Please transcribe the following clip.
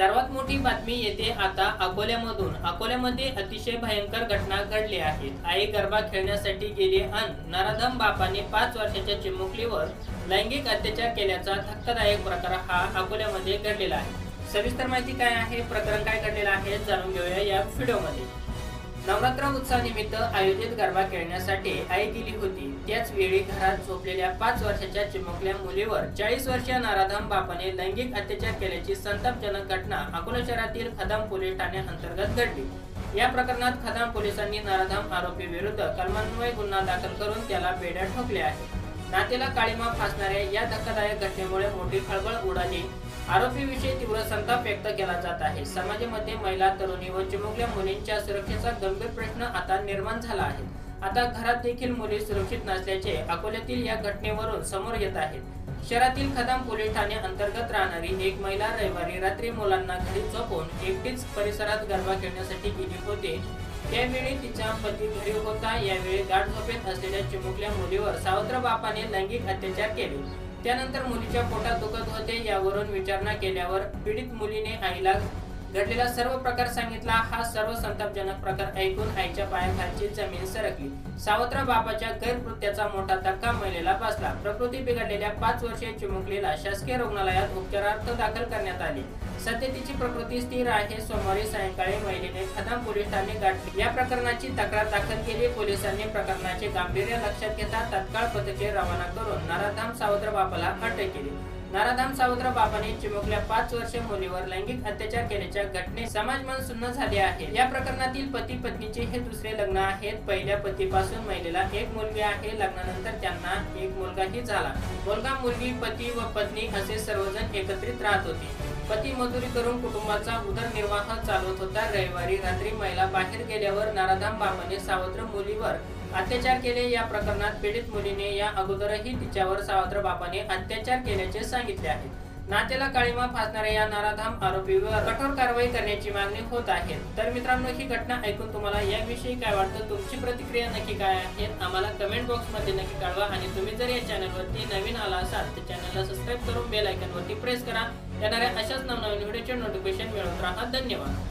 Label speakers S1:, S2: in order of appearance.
S1: सर्वात मोठी बातमी येते आता अकोल्यामधून। अकोल्यामध्ये अतिशय भयंकर घटना घडली आहे। आई गरबा खेळण्यासाठी गेली अन नराधम बापाने 5 वर्षाच्या चिमुकलीवर लैंगिक अत्याचार केल्याचा धक्कादायक प्रकार हा अकोल्यामध्ये घडलेला आहे। सविस्तर माहिती काय आहे, प्रकरण काय घडलेलं आहे, जाणून घेऊया या व्हिडिओमध्ये। नवरात्र उत्सवानिमित्त आयोजित गरबा खेळण्यासाठी आई गेली होती। त्याच वेळी घरात झोपलेल्या 5 वर्षाच्या चिमुकल्या मुलीवर 40 वर्षीय नराधम बापाने लैंगिक अत्याचार केल्याची संतापजनक घटना अकोला शहरातील खदाम पोलीस ठाण्याअंतर्गत घडली। या प्रकरणात खदाम पोलिसांनी नराधम आरोपी विरुद्ध कलमान्वये गुन्हा दाखल करून त्याला बेड्या ठोकल्या आहेत। नातेला काळीमा फासणाऱ्या या धक्कादायक घटनेमुळे मोठी खळबळ उडाली। आरोपीविषयी तीव्र संताप व्यक्त केला जात आहे। समाजामध्ये महिला, तरुणी व चिमुकल्या मुलींच्या सुरक्षेचा गंभीर प्रश्न आता निर्माण झाला आहे। आता घरात देखील मुली सुरक्षित नसल्याचे अकोल्यातील या घटनेवरून समोर येत आहे। शहरातील खदाम पोलीस ठाणे अंतर्गत राहणारी एक महिला रविवारी रात्री मुलांना घरी झोपून एकटीच परिसरात गरबा खेळण्यासाठी गेली होती। त्यावेळी तिचा पती घरी होता। यावेळी गाढ झोपेत असलेल्या चिमुकल्या मुलीवर सावत्र बापाने लैंगिक अत्याचार केले। त्यानंतर मुलीच्या पोटात दुखत होते। यावरून विचारणा केल्यावर पीडित मुलीने आईला घडलेला सर्व प्रकार सांगितला। हा सर्व संतापजनक प्रकार ऐकून आईच्या पायाखालची जमीन सरकली। सावत्र बापाच्या गैरकृत्याचा मोठा धक्का महिलेला बसला। प्रकृती बिघडलेल्या 5 वर्षीय चिमुकलीला शासकीय रुग्णालयात उपचारार्थ दाखल करण्यात आले। सध्या तिची प्रकृती स्थिर आहे। सोमवारी सायंकाळी महिलेने खदाम पोलीस ठाणे गाठले। या प्रकरणाची तक्रार दाखल केली। पोलिसांनी प्रकरणाचे गांभीर्य लक्षात घेता तात्काळ पथके रवाना करून नराधम सावत्र बापाला अटक केली। नराधम सावत्र बापाने चिमुकल्या 5 वर्षीय मुलीवर लैंगिक अत्याचार केल्याच्या घटनेत समाजमन सुन्न झाले आहे। या प्रकरणातील पती पत्नीचे हे दुसरे लग्न आहे। पहिल्या पतीपासून महिलेला एक मुलगी आहे। लग्नानंतर त्यांना एक मुलगाही झाला। मुलगा, मुलगी, पती व पत्नी असे सर्वजण एकत्रित राहत होते। पती मजुरी करून कुटुंबाचा उदरनिर्वाह चालवत होता। रविवारी रात्री महिला बाहेर गेल्यावर नराधम बापाने सावत्र मुलीवर अत्याचार केले। या प्रकरणात पीडित मुलीने या अगोदरही तिच्यावर सावत्र बापाने अत्याचार केल्याचे सांगितले आहे। नातेला काळीमा फासणाऱ्या या नराधम आरोपीवर कठोर कारवाई करण्याची मागणी होत आहे। तर मित्रांनो, ही घटना ऐकून तुम्हाला याविषयी काय वाटतं, तुमची प्रतिक्रिया नक्की काय आहे, आम्हाला कमेंट बॉक्स मध्ये नक्की कळवा। आणि तुम्ही जर या चॅनलवरती नवीन आला असाल तर चॅनलला सबस्क्राईब करून बेल आयकॉन वरती प्रेस करा। येणाऱ्या अशाच नवनवीन व्हिडिओचे नोटिफिकेशन मिळवत राहा। धन्यवाद।